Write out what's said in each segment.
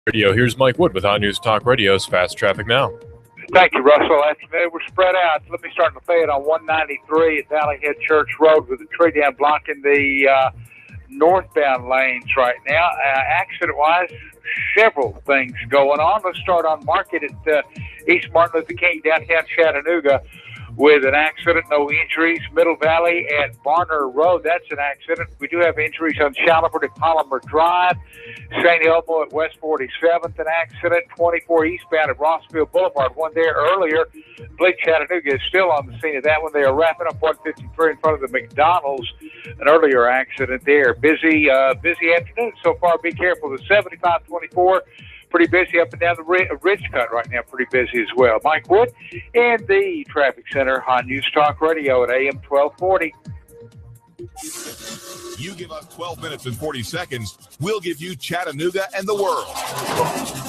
Radio. Here's Mike Wood with Hot News Talk Radio's Fast Traffic Now. Thank you, Russell. Afternoon, we're spread out. Let me start in Lafayette on 193 at Valley Head Church Road with a tree down blocking the northbound lanes right now. Accident-wise, several things going on. Let's start on Market at East Martin Luther King, downtown Chattanooga, with an accident, no injuries. Middle Valley at Barner Road, that's an accident. We do have injuries on Shallowford at Palmer Drive. St. Elmo at West 47th, an accident. 24 eastbound at Rossville Boulevard, one there earlier. I believe Chattanooga is still on the scene of that one. They are wrapping up 153 in front of the McDonald's, an earlier accident there. Busy afternoon so far. Be careful. The 7524. Pretty busy up and down the Ridge Cut right now. Pretty busy as well. Mike Wood and the Traffic Center on News Talk Radio at AM 1240. You give us 12 minutes and 40 seconds, we'll give you Chattanooga and the world.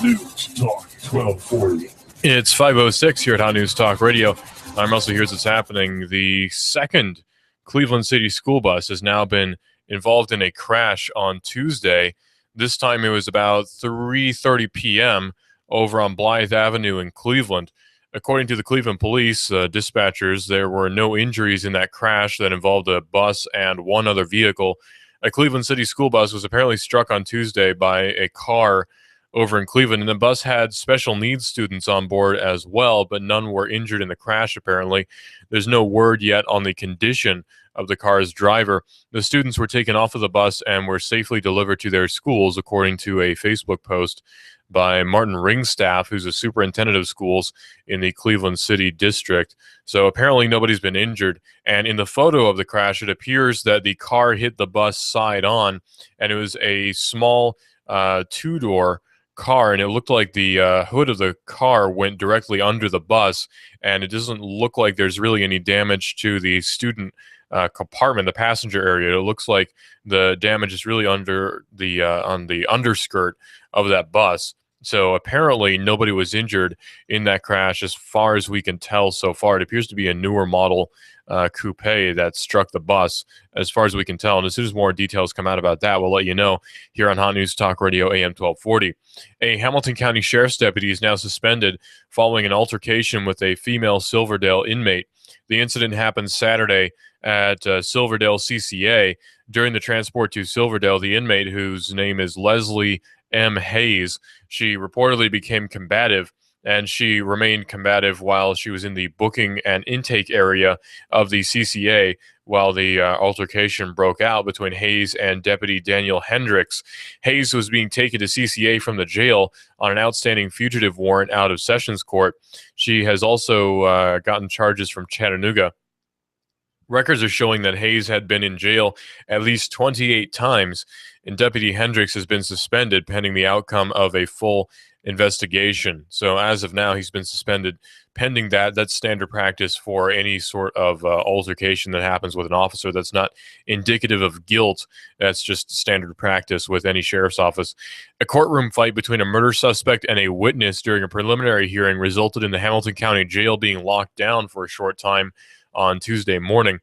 News Talk 1240. It's 5:06 here at Hot News Talk Radio. I'm Russell. Here's what's happening. The second Cleveland City school bus has now been involved in a crash on Tuesday. This time it was about 3:30 p.m. over on Blythe Avenue in Cleveland. According to the Cleveland police dispatchers, there were no injuries in that crash that involved a bus and one other vehicle. A Cleveland City school bus was apparently struck on Tuesday by a car over in Cleveland, and the bus had special needs students on board as well, but none were injured in the crash, apparently. There's no word yet on the condition of the car's driver. The students were taken off of the bus and were safely delivered to their schools, according to a Facebook post by Martin Ringstaff, who's a superintendent of schools in the Cleveland City district. So apparently nobody's been injured. And in the photo of the crash, it appears that the car hit the bus side on, and it was a small two-door car, and it looked like the hood of the car went directly under the bus, and it doesn't look like there's really any damage to the student compartment, the passenger area. It looks like the damage is really under the on the underskirt of that bus. So apparently nobody was injured in that crash as far as we can tell so far. It appears to be a newer model coupe that struck the bus as far as we can tell. And as soon as more details come out about that, we'll let you know here on Hot News Talk Radio AM 1240. A Hamilton County Sheriff's deputy is now suspended following an altercation with a female Silverdale inmate. The incident happened Saturday at Silverdale CCA. During the transport to Silverdale, the inmate, whose name is Leslie M. Hayes, she reportedly became combative, and she remained combative while she was in the booking and intake area of the CCA while the altercation broke out between Hayes and Deputy Daniel Hendricks. Hayes was being taken to CCA from the jail on an outstanding fugitive warrant out of Sessions Court. She has also gotten charges from Chattanooga. Records are showing that Hayes had been in jail at least 28 times, and Deputy Hendricks has been suspended pending the outcome of a full investigation. So as of now, he's been suspended pending that. That's standard practice for any sort of altercation that happens with an officer. That's not indicative of guilt. That's just standard practice with any sheriff's office. A courtroom fight between a murder suspect and a witness during a preliminary hearing resulted in the Hamilton County Jail being locked down for a short time on Tuesday morning.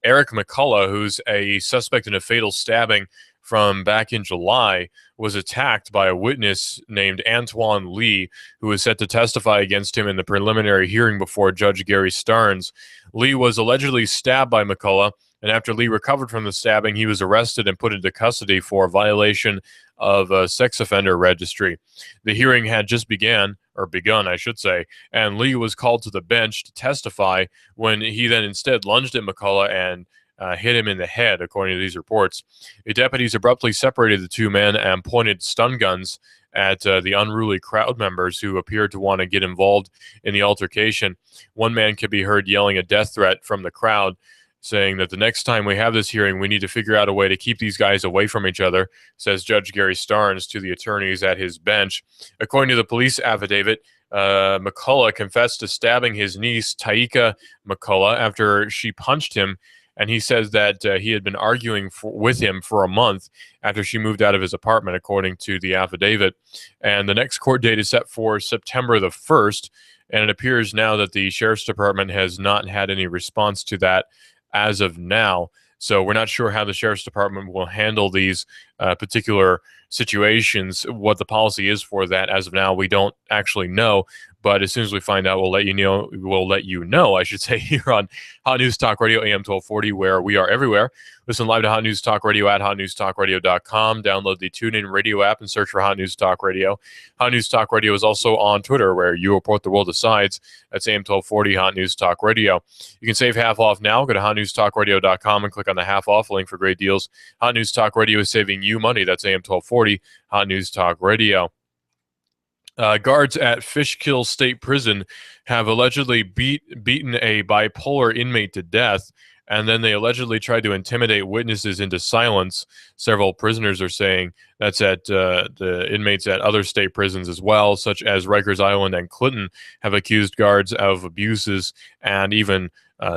Eric McCullough, who's a suspect in a fatal stabbing from back in July, was attacked by a witness named Antoine Lee, who was set to testify against him in the preliminary hearing before Judge Gary Starnes. Lee was allegedly stabbed by McCullough, and after Lee recovered from the stabbing, he was arrested and put into custody for violation of a sex offender registry. The hearing had just begun, I should say, and Lee was called to the bench to testify when he then instead lunged at McCullough and hit him in the head, according to these reports. The deputies abruptly separated the two men and pointed stun guns at the unruly crowd members who appeared to want to get involved in the altercation. One man could be heard yelling a death threat from the crowd, saying that the next time we have this hearing, we need to figure out a way to keep these guys away from each other, says Judge Gary Starnes to the attorneys at his bench. According to the police affidavit, McCullough confessed to stabbing his niece, Taika McCullough, after she punched him, and he says that he had been arguing with him for a month after she moved out of his apartment, according to the affidavit. And the next court date is set for September the 1st, and it appears now that the Sheriff's Department has not had any response to that as of now. So we're not sure how the sheriff's department will handle these particular situations. What the policy is for that as of now, we don't actually know. But as soon as we find out, we'll let you know. We'll let you know, I should say, here on Hot News Talk Radio AM 1240, where we are everywhere. Listen live to Hot News Talk Radio at hotnewstalkradio.com. Download the TuneIn Radio app and search for Hot News Talk Radio. Hot News Talk Radio is also on Twitter, where you report the world decides. That's AM 1240 Hot News Talk Radio. You can save half off now. Go to hotnewstalkradio.com and click on the half off link for great deals. Hot News Talk Radio is saving you money. That's AM 1240 Hot News Talk Radio. Guards at Fishkill State Prison have allegedly beaten a bipolar inmate to death, and then they allegedly tried to intimidate witnesses into silence. Several prisoners are saying that's at the inmates at other state prisons as well, such as Rikers Island and Clinton, have accused guards of abuses and even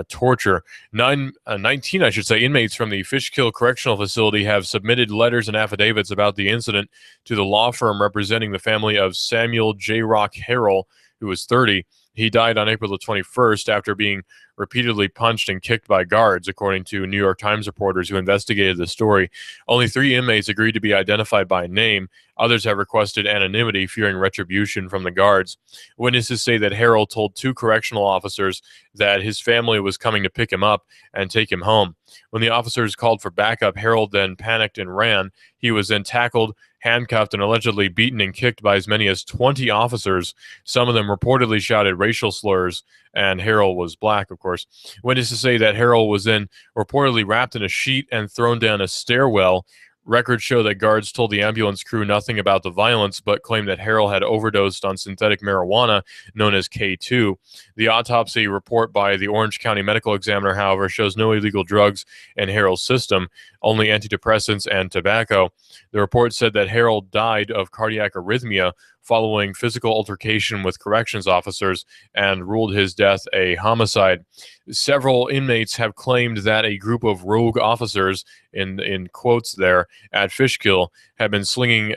torture. 19, I should say, inmates from the Fishkill Correctional Facility have submitted letters and affidavits about the incident to the law firm representing the family of Samuel J. Rock Harrell, who was 30. He died on April the 21st after being repeatedly punched and kicked by guards, according to New York Times reporters who investigated the story. Only 3 inmates agreed to be identified by name. Others have requested anonymity, fearing retribution from the guards. Witnesses say that Harrell told 2 correctional officers that his family was coming to pick him up and take him home. When the officers called for backup, Harrell then panicked and ran. He was then tackled, handcuffed, and allegedly beaten and kicked by as many as 20 officers. Some of them reportedly shouted racial slurs, and Harrell was black, of course. Witnesses say that Harrell was then reportedly wrapped in a sheet and thrown down a stairwell. Records show that guards told the ambulance crew nothing about the violence, but claimed that Harrell had overdosed on synthetic marijuana known as K2. The autopsy report by the Orange County Medical Examiner, however, shows no illegal drugs in Harrell's system, only antidepressants and tobacco. The report said that Harrell died of cardiac arrhythmia following physical altercation with corrections officers and ruled his death a homicide. Several inmates have claimed that a group of rogue officers, in quotes there, at Fishkill have been singling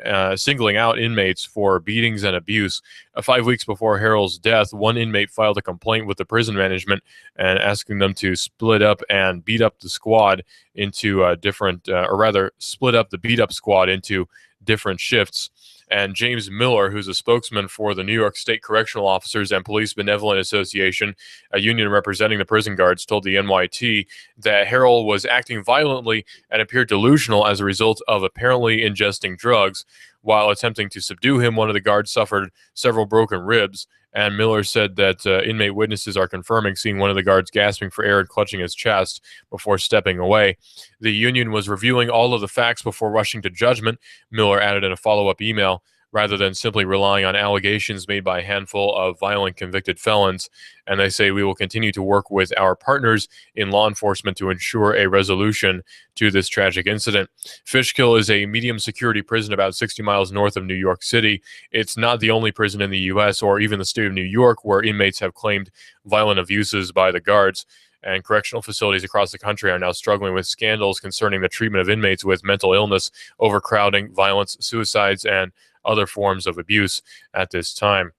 out inmates for beatings and abuse. 5 weeks before Harrell's death, one inmate filed a complaint with the prison management and asking them to split up and beat up the squad into split up the beat up squad into different shifts. And James Miller, who's a spokesman for the New York State Correctional Officers and Police Benevolent Association, a union representing the prison guards, told the NYT that Harrell was acting violently and appeared delusional as a result of apparently ingesting drugs. While attempting to subdue him, one of the guards suffered several broken ribs. And Miller said that inmate witnesses are confirming seeing one of the guards gasping for air and clutching his chest before stepping away. The union was reviewing all of the facts before rushing to judgment, Miller added in a follow-up email, rather than simply relying on allegations made by a handful of violent convicted felons. And they say we will continue to work with our partners in law enforcement to ensure a resolution to this tragic incident. Fishkill is a medium security prison about 60 miles north of New York City. It's not the only prison in the U.S. or even the state of New York where inmates have claimed violent abuses by the guards. And correctional facilities across the country are now struggling with scandals concerning the treatment of inmates with mental illness, overcrowding, violence, suicides, and other forms of abuse at this time.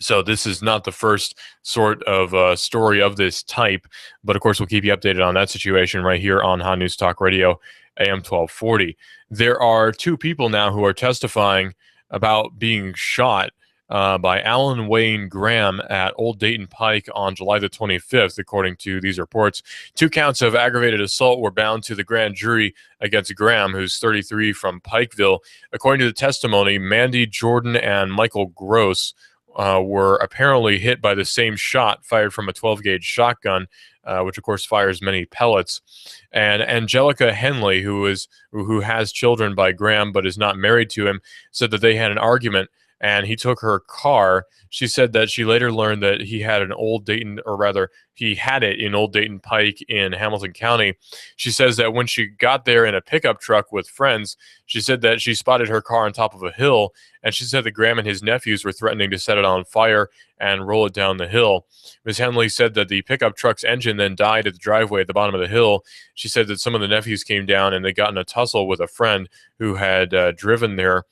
So this is not the first sort of story of this type, but of course we'll keep you updated on that situation right here on Hot News Talk Radio, AM 1240. There are 2 people now who are testifying about being shot by Alan Wayne Graham at Old Dayton Pike on July the 25th, according to these reports. 2 counts of aggravated assault were bound to the grand jury against Graham, who's 33, from Pikeville. According to the testimony, Mandy Jordan and Michael Gross were apparently hit by the same shot fired from a 12-gauge shotgun, which of course fires many pellets. And Angelica Henley, who has children by Graham but is not married to him, said that they had an argument and he took her car. She said that she later learned that he had an Old Dayton, or rather, he had it in Old Dayton Pike in Hamilton County. She says that when she got there in a pickup truck with friends, she said that she spotted her car on top of a hill, and she said that Graham and his nephews were threatening to set it on fire and roll it down the hill. Ms. Henley said that the pickup truck's engine then died at the driveway at the bottom of the hill. She said that some of the nephews came down and they got in a tussle with a friend who had driven there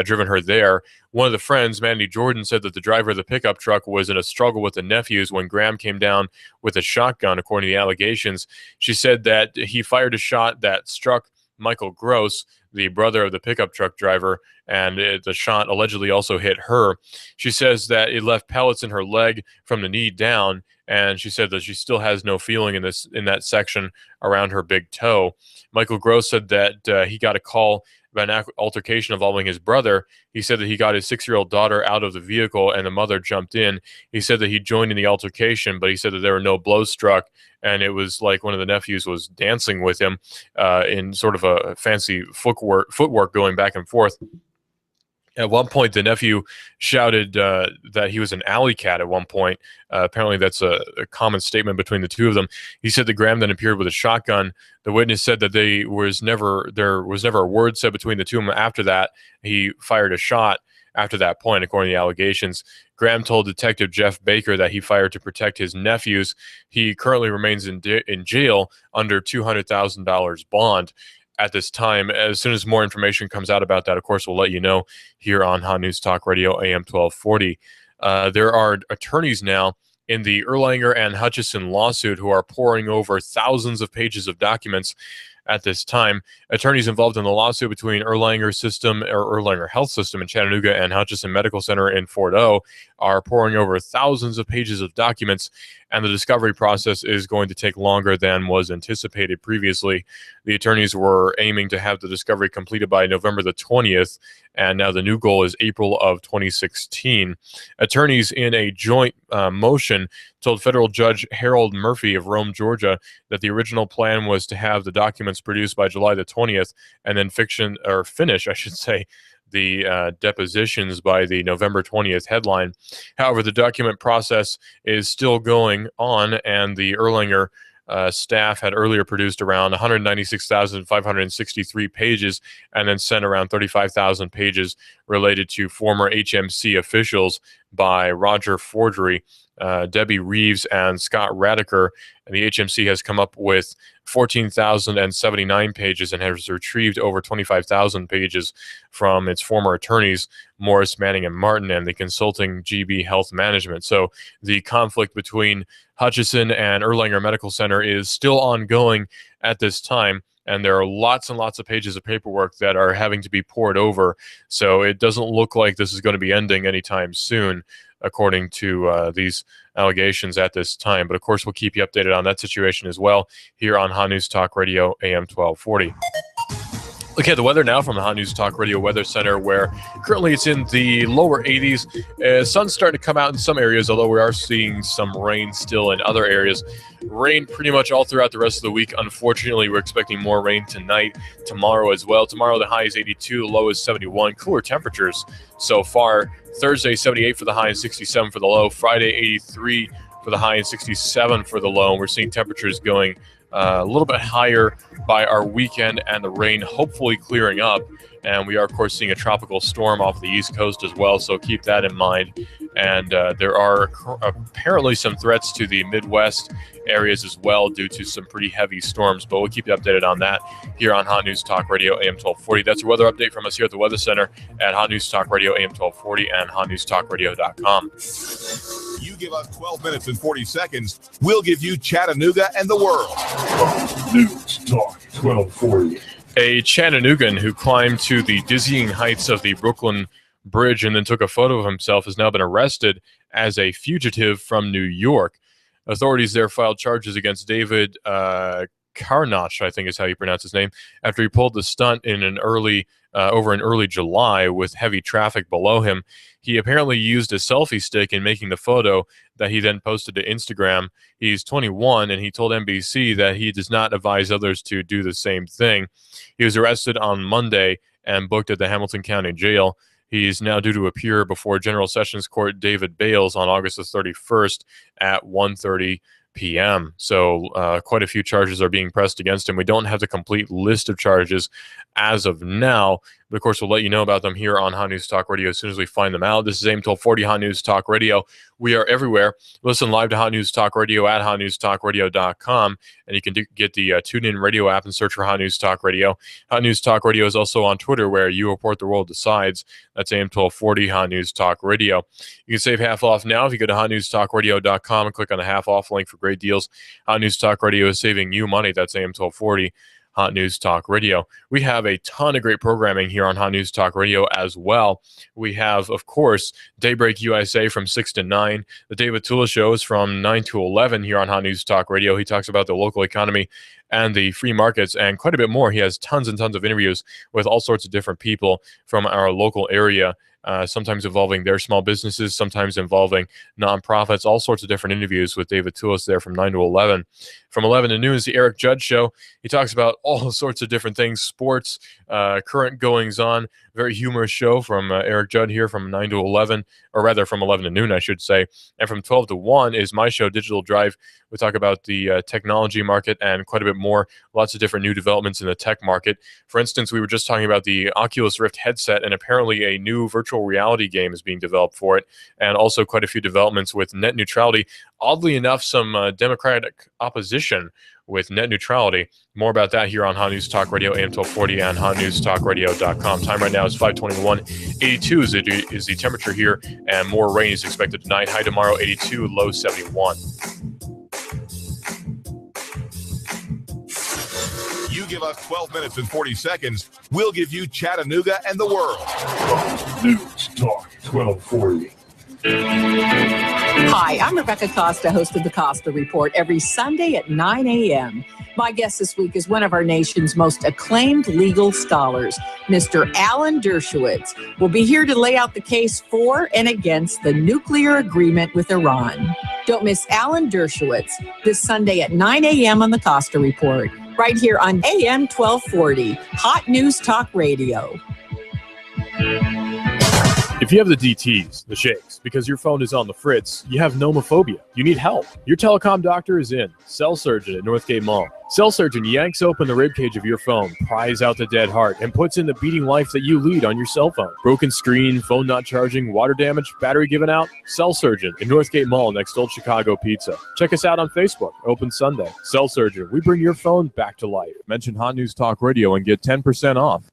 driven her there. One of the friends, Mandy Jordan, said that the driver of the pickup truck was in a struggle with the nephews when Graham came down with a shotgun, according to the allegations. She said that he fired a shot that struck Michael Gross, the brother of the pickup truck driver, and the shot allegedly also hit her. She says that it left pellets in her leg from the knee down, and she said that she still has no feeling in that section around her big toe. Michael Gross said that he got a call about an altercation involving his brother. He said that he got his 6-year-old daughter out of the vehicle and the mother jumped in. He said that he joined in the altercation, but he said that there were no blows struck, and it was like one of the nephews was dancing with him in sort of a fancy footwork going back and forth. At one point, the nephew shouted that he was an alley cat at one point. Apparently, that's a common statement between the two of them. He said that Graham then appeared with a shotgun. The witness said that there was never a word said between the two of them after that. He fired a shot after that point, according to the allegations. Graham told Detective Jeff Baker that he fired to protect his nephews. He currently remains in jail under $200,000 bond at this time. As soon as more information comes out about that, of course, we'll let you know here on Hot News Talk Radio AM 1240. There are attorneys now in the Erlanger and Hutchison lawsuit who are poring over thousands of pages of documents at this time. Attorneys involved in the lawsuit between Erlanger Health System in Chattanooga and Hutchison Medical Center in Fort O are poring over thousands of pages of documents, and the discovery process is going to take longer than was anticipated previously. The attorneys were aiming to have the discovery completed by November the 20th, and now the new goal is April of 2016. Attorneys in a joint motion told federal judge Harold Murphy of Rome, Georgia, that the original plan was to have the documents produced by July the 20th and then finish the depositions by the November 20th headline. However, the document process is still going on, and the Erlanger staff had earlier produced around 196,563 pages and then sent around 35,000 pages related to former HMC officials by Roger Forgery, Debbie Reeves, and Scott Radiker. And the HMC has come up with 14,079 pages and has retrieved over 25,000 pages from its former attorneys, Morris, Manning, and Martin, and the consulting GB Health Management. So the conflict between Hutchison and Erlanger Medical Center is still ongoing at this time, and there are lots and lots of pages of paperwork that are having to be poured over. So it doesn't look like this is going to be ending anytime soon, according to these allegations at this time. But of course, we'll keep you updated on that situation as well here on Hot News Talk Radio AM 1240. Look at the weather now from the Hot News Talk Radio Weather Center, where currently it's in the lower 80s. Sun's starting to come out in some areas, although we are seeing some rain still in other areas. Rain pretty much all throughout the rest of the week. Unfortunately, we're expecting more rain tonight, tomorrow as well. Tomorrow, the high is 82, the low is 71. Cooler temperatures so far. Thursday, 78 for the high and 67 for the low. Friday, 83 for the high and 67 for the low. And we're seeing temperatures going a little bit higher by our weekend, and the rain hopefully clearing up. And we are, of course, seeing a tropical storm off the East Coast as well, so keep that in mind. And there are apparently some threats to the Midwest areas as well due to some pretty heavy storms, but we'll keep you updated on that here on Hot News Talk Radio AM 1240. That's a weather update from us here at the Weather Center at Hot News Talk Radio AM 1240 and hotnewstalkradio.com. You give us 12 minutes and 40 seconds, we'll give you Chattanooga and the world. News Talk 1240. A Chattanoogan who climbed to the dizzying heights of the Brooklyn Bridge and then took a photo of himself has now been arrested as a fugitive from New York. Authorities there filed charges against David Karnach, I think is how you pronounce his name, after he pulled the stunt in over in early July with heavy traffic below him. He apparently used a selfie stick in making the photo that he then posted to Instagram. He's 21, and he told NBC that he does not advise others to do the same thing. He was arrested on Monday and booked at the Hamilton County Jail. He's now due to appear before General Sessions Court David Bales on August the 31st at 1:30 p.m. So quite a few charges are being pressed against him. We don't have the complete list of charges as of now, But, of course, we'll let you know about them here on Hot News Talk Radio as soon as we find them out. This is AM 1240 Hot News Talk Radio. We are everywhere. Listen live to Hot News Talk Radio at hotnewstalkradio.com, and you can get the TuneIn Radio app and search for Hot News Talk Radio. Hot News Talk Radio is also on Twitter, where you report, the world decides. That's AM 1240 Hot News Talk Radio. You can save half off now if you go to hotnewstalkradio.com and click on the half off link for great deals. Hot News Talk Radio is saving you money. That's AM 1240 Hot News Talk Radio. We have a ton of great programming here on Hot News Talk Radio as well. We have, of course, Daybreak USA from 6 to 9. The David Tulis Show is from 9 to 11 here on Hot News Talk Radio. He talks about the local economy and the free markets and quite a bit more. He has tons and tons of interviews with all sorts of different people from our local area, sometimes involving their small businesses, sometimes involving nonprofits, all sorts of different interviews with David Tulis there from 9 to 11. From 11 to noon is the Eric Judd Show. He talks about all sorts of different things, sports, current goings-on. Very humorous show from Eric Judd here from 9 to 11, or rather from 11 to noon, I should say. And from 12 to 1 is my show, Digital Drive. We talk about the technology market and quite a bit more, lots of different new developments in the tech market. For instance, we were just talking about the Oculus Rift headset, and apparently a new virtual reality game is being developed for it, and also quite a few developments with net neutrality. Oddly enough, some Democratic opposition with net neutrality. More about that here on Hot News Talk Radio, AM 1240 and hotnewstalkradio.com. Time right now is 5:21. 82 is the temperature here, and more rain is expected tonight. High tomorrow, 82, low 71. You give us 12 minutes and 40 seconds, we'll give you Chattanooga and the world. News Talk 1240. Hi, I'm Rebecca Costa, host of the Costa Report, every Sunday at 9 a.m. My guest this week is one of our nation's most acclaimed legal scholars, Mr. Alan Dershowitz. Will be here to lay out the case for and against the nuclear agreement with Iran. Don't miss Alan Dershowitz this Sunday at 9 a.m. on the Costa Report, right here on AM 1240, Hot News Talk Radio. If you have the DTs, the shakes, because your phone is on the fritz, you have nomophobia. You need help. Your telecom doctor is in. Cell Surgeon at Northgate Mall. Cell Surgeon yanks open the ribcage of your phone, pries out the dead heart, and puts in the beating life that you lead on your cell phone. Broken screen, phone not charging, water damage, battery given out? Cell Surgeon at Northgate Mall next to Old Chicago Pizza. Check us out on Facebook. Open Sunday. Cell Surgeon. We bring your phone back to life. Mention Hot News Talk Radio and get 10% off.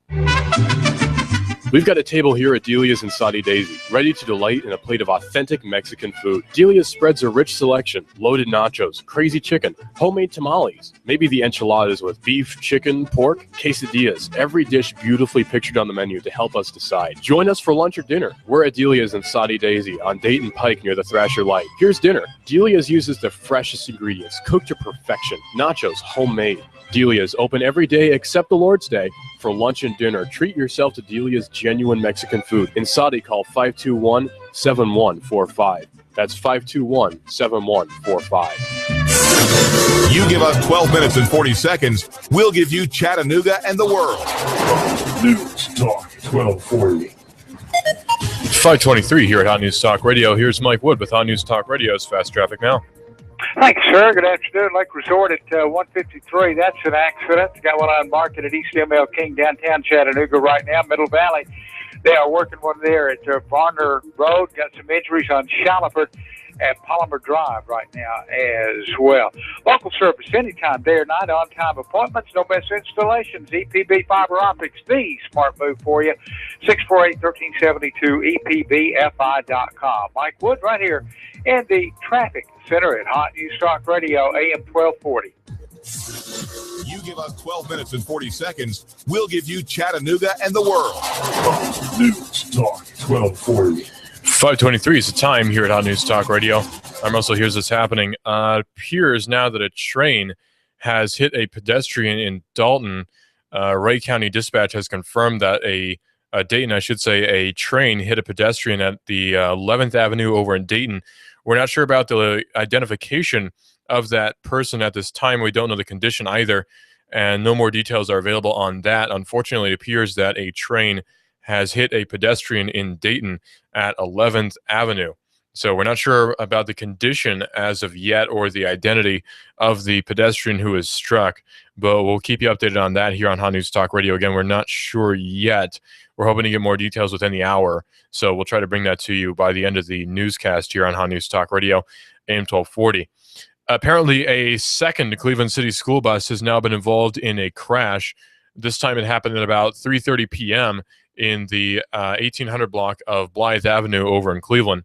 We've got a table here at Delia's in Saudi Daisy, ready to delight in a plate of authentic Mexican food. Delia's spreads a rich selection, loaded nachos, crazy chicken, homemade tamales, maybe the enchiladas with beef, chicken, pork, quesadillas. Every dish beautifully pictured on the menu to help us decide. Join us for lunch or dinner. We're at Delia's in Saudi Daisy on Dayton Pike near the Thrasher Light. Here's dinner. Delia's uses the freshest ingredients, cooked to perfection. Nachos, homemade. Delia's open every day except the Lord's Day. For lunch and dinner, treat yourself to Delia's genuine Mexican food. In Saudi, call 521-7145. That's 521-7145. You give us 12 minutes and 40 seconds, we'll give you Chattanooga and the world. News Talk 1240. 523 here at Hot News Talk Radio. Here's Mike Wood with Hot News Talk Radio's Fast Traffic Now. Thanks, sir. Good afternoon. Lake Resort at 153. That's an accident. Got one on market at East ML King, downtown Chattanooga right now. Middle Valley, they are working one there at Varner Road. Got some injuries on Shalliford at Palmer Drive right now as well. Local service anytime, day or night, on-time appointments, no mess installations. EPB Fiber Optics, the smart move for you. 648-1372, EPBFI.com. Mike Wood right here in the traffic center at Hot News Talk Radio, AM 1240. You give us 12 minutes and 40 seconds, we'll give you Chattanooga and the world. News Talk 1240. 523 is the time here at Hot News Talk Radio. I'm Russell. Here's what's happening. It appears now that a train has hit a pedestrian in Dalton. Ray County Dispatch has confirmed that a train hit a pedestrian at the 11th Avenue over in Dayton. We're not sure about the identification of that person at this time. We don't know the condition either, and no more details are available on that. Unfortunately, it appears that a train has hit a pedestrian in Dayton at 11th Avenue. So we're not sure about the condition as of yet or the identity of the pedestrian who was struck, but we'll keep you updated on that here on Hot News Talk Radio. Again, we're not sure yet We're hoping to get more details within the hour, so we'll try to bring that to you by the end of the newscast here on Hot News Talk Radio, AM 1240. Apparently, a second Cleveland City school bus has now been involved in a crash. This time it happened at about 3:30 p.m. in the 1800 block of Blythe Avenue over in Cleveland.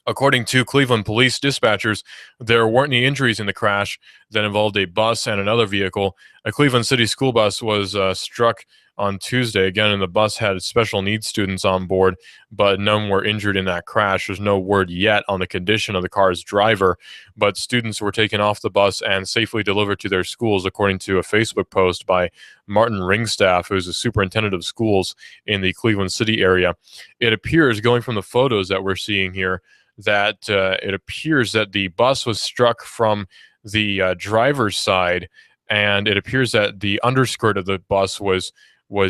According to Cleveland police dispatchers, there weren't any injuries in the crash that involved a bus and another vehicle. A Cleveland City school bus was struck on Tuesday again, and the bus had special needs students on board, but none were injured in that crash. There's no word yet on the condition of the car's driver, but students were taken off the bus and safely delivered to their schools, according to a Facebook post by Martin Ringstaff, who's the superintendent of schools in the Cleveland City area. It appears, going from the photos that we're seeing here, that it appears that the bus was struck from the driver's side, and it appears that the underskirt of the bus was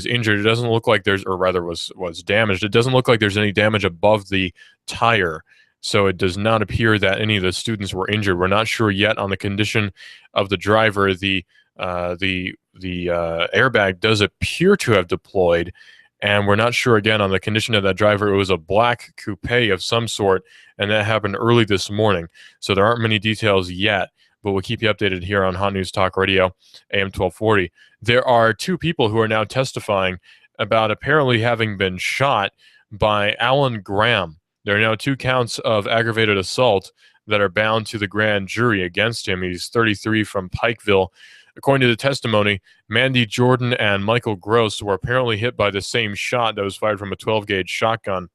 injured. It doesn't look like there's, or rather was damaged. It doesn't look like there's any damage above the tire. So it does not appear that any of the students were injured. We're not sure yet on the condition of the driver. The airbag does appear to have deployed, and we're not sure again on the condition of that driver. It was a black coupe of some sort, and that happened early this morning. So there aren't many details yet, but we'll keep you updated here on Hot News Talk Radio, AM 1240. There are two people who are now testifying about apparently having been shot by Alan Graham. There are now 2 counts of aggravated assault that are bound to the grand jury against him. He's 33 from Pikeville. According to the testimony, Mandy Jordan and Michael Gross were apparently hit by the same shot that was fired from a 12-gauge shotgun.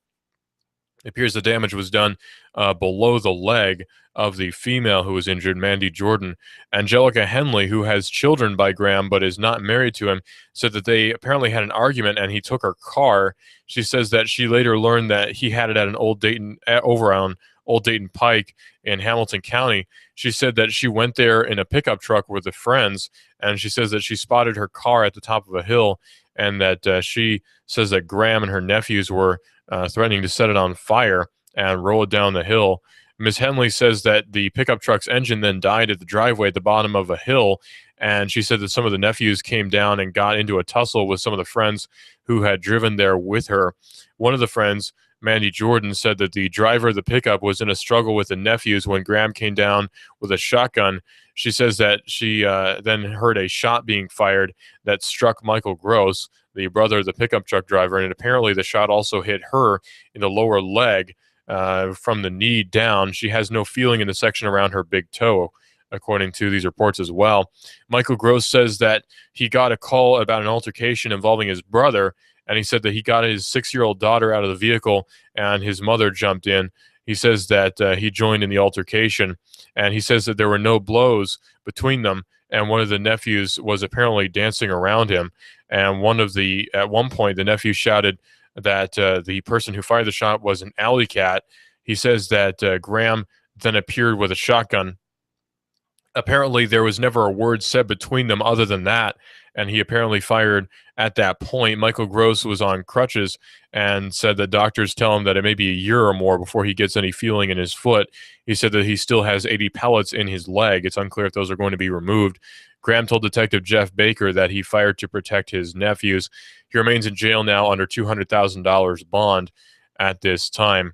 It appears the damage was done below the leg of the female who was injured, Mandy Jordan. Angelica Henley, who has children by Graham but is not married to him, said that they apparently had an argument and he took her car. She says that she later learned that he had it at an over on Old Dayton Pike in Hamilton County. She said that she went there in a pickup truck with the friends, and she says that she spotted her car at the top of a hill, and that she says that Graham and her nephews were threatening to set it on fire and roll it down the hill. Ms. Henley says that the pickup truck's engine then died at the driveway at the bottom of a hill, and she said that some of the nephews came down and got into a tussle with some of the friends who had driven there with her. One of the friends, Mandy Jordan, said that the driver of the pickup was in a struggle with the nephews when Graham came down with a shotgun. She says that she then heard a shot being fired that struck Michael Gross, the brother of the pickup truck driver, and apparently the shot also hit her in the lower leg from the knee down. She has no feeling in the section around her big toe, according to these reports as well. Michael Gross says that he got a call about an altercation involving his brother, and he said that he got his 6-year-old daughter out of the vehicle and his mother jumped in. He says that he joined in the altercation, and he says that there were no blows between them, and one of the nephews was apparently dancing around him. And at one point, the nephew shouted that the person who fired the shot was an alley cat. He says that Graham then appeared with a shotgun. Apparently, there was never a word said between them other than that, and he apparently fired at that point. Michael Gross was on crutches and said that doctors tell him that it may be a year or more before he gets any feeling in his foot. He said that he still has 80 pellets in his leg. It's unclear if those are going to be removed. Graham told Detective Jeff Baker that he fired to protect his nephews. He remains in jail now under $200,000 bond at this time.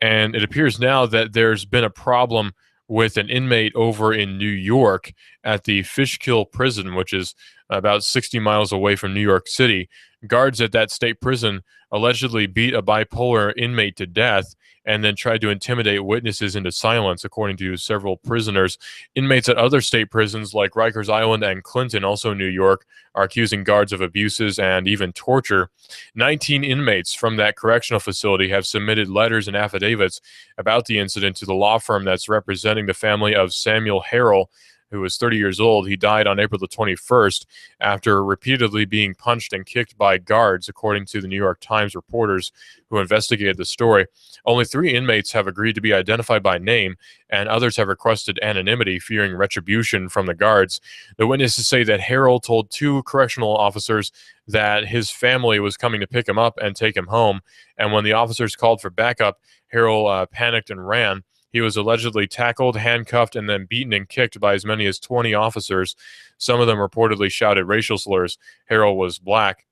And it appears now that there's been a problem with an inmate over in New York at the Fishkill prison, which is about 60 miles away from New York City. Guards at that state prison allegedly beat a bipolar inmate to death and then tried to intimidate witnesses into silence, according to several prisoners. Inmates at other state prisons like Rikers Island and Clinton, also New York, are accusing guards of abuses and even torture. 19 inmates from that correctional facility have submitted letters and affidavits about the incident to the law firm that's representing the family of Samuel Harrell, who was 30 years old. He died on April the 21st after repeatedly being punched and kicked by guards, according to the New York Times reporters who investigated the story. Only 3 inmates have agreed to be identified by name, and others have requested anonymity, fearing retribution from the guards. The witnesses say that Harrell told 2 correctional officers that his family was coming to pick him up and take him home, and when the officers called for backup, Harrell panicked and ran. He was allegedly tackled, handcuffed, and then beaten and kicked by as many as 20 officers. Some of them reportedly shouted racial slurs. Harrell was black.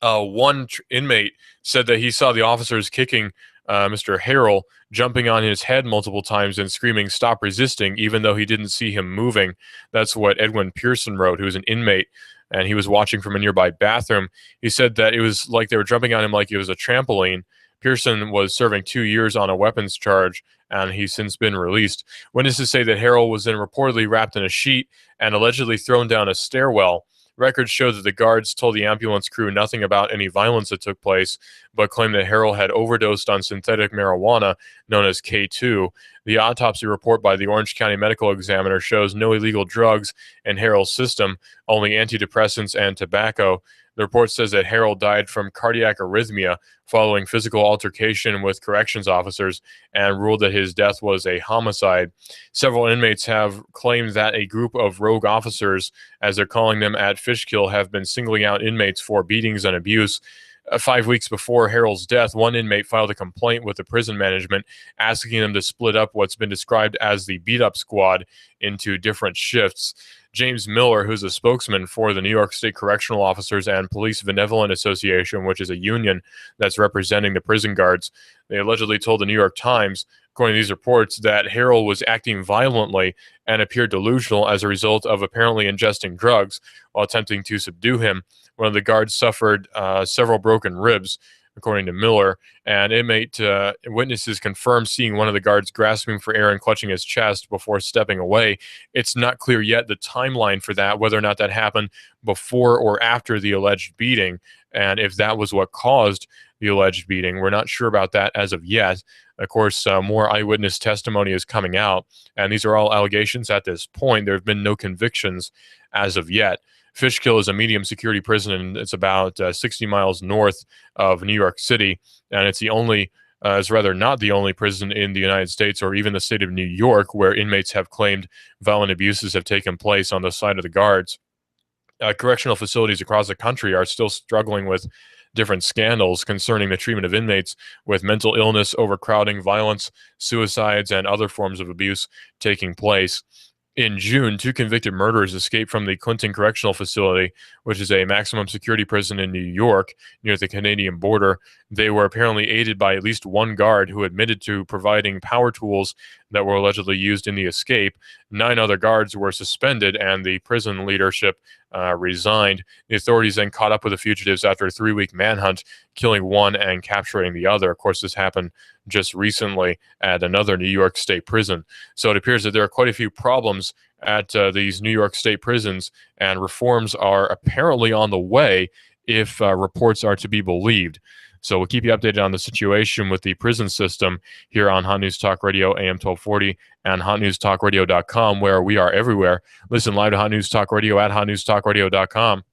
One inmate said that he saw the officers kicking Mr. Harrell, jumping on his head multiple times and screaming, "Stop resisting," even though he didn't see him moving. That's what Edwin Pearson wrote, who was an inmate, and he was watching from a nearby bathroom. He said that it was like they were jumping on him like it was a trampoline. Pearson was serving 2 years on a weapons charge, and he's since been released. Witnesses say that Harrell was then reportedly wrapped in a sheet and allegedly thrown down a stairwell. Records show that the guards told the ambulance crew nothing about any violence that took place, but claimed that Harrell had overdosed on synthetic marijuana known as K2. The autopsy report by the Orange County Medical Examiner shows no illegal drugs in Harrell's system, only antidepressants and tobacco. The report says that Harrell died from cardiac arrhythmia following physical altercation with corrections officers and ruled that his death was a homicide. Several inmates have claimed that a group of rogue officers, as they're calling them at Fishkill, have been singling out inmates for beatings and abuse. 5 weeks before Harrell's death, one inmate filed a complaint with the prison management asking them to split up what's been described as the beat-up squad into different shifts. James Miller, who's a spokesman for the New York State Correctional Officers and Police Benevolent Association, which is a union that's representing the prison guards, they allegedly told the New York Times, according to these reports, that Harrell was acting violently and appeared delusional as a result of apparently ingesting drugs while attempting to subdue him. One of the guards suffered several broken ribs, according to Miller, and inmate witnesses confirmed seeing one of the guards grasping for air and clutching his chest before stepping away. It's not clear yet the timeline for that, whether or not that happened before or after the alleged beating, and if that was what caused the alleged beating. We're not sure about that as of yet. Of course, more eyewitness testimony is coming out, and these are all allegations at this point. There have been no convictions as of yet. Fishkill is a medium security prison, and it's about 60 miles north of New York City, and it's not the only prison in the United States or even the state of New York where inmates have claimed violent abuses have taken place on the side of the guards. Correctional facilities across the country are still struggling with different scandals concerning the treatment of inmates with mental illness, overcrowding, violence, suicides, and other forms of abuse taking place. In June, 2 convicted murderers escaped from the Clinton Correctional Facility, which is a maximum security prison in New York near the Canadian border. They were apparently aided by at least one guard who admitted to providing power tools that were allegedly used in the escape. 9 other guards were suspended, and the prison leadership resigned. The authorities then caught up with the fugitives after a 3-week manhunt, killing one and capturing the other. Of course, this happened just recently at another New York State prison. So it appears that there are quite a few problems at these New York State prisons, and reforms are apparently on the way if reports are to be believed. So we'll keep you updated on the situation with the prison system here on Hot News Talk Radio, AM 1240, and hotnewstalkradio.com, where we are everywhere. Listen live to Hot News Talk Radio at hotnewstalkradio.com.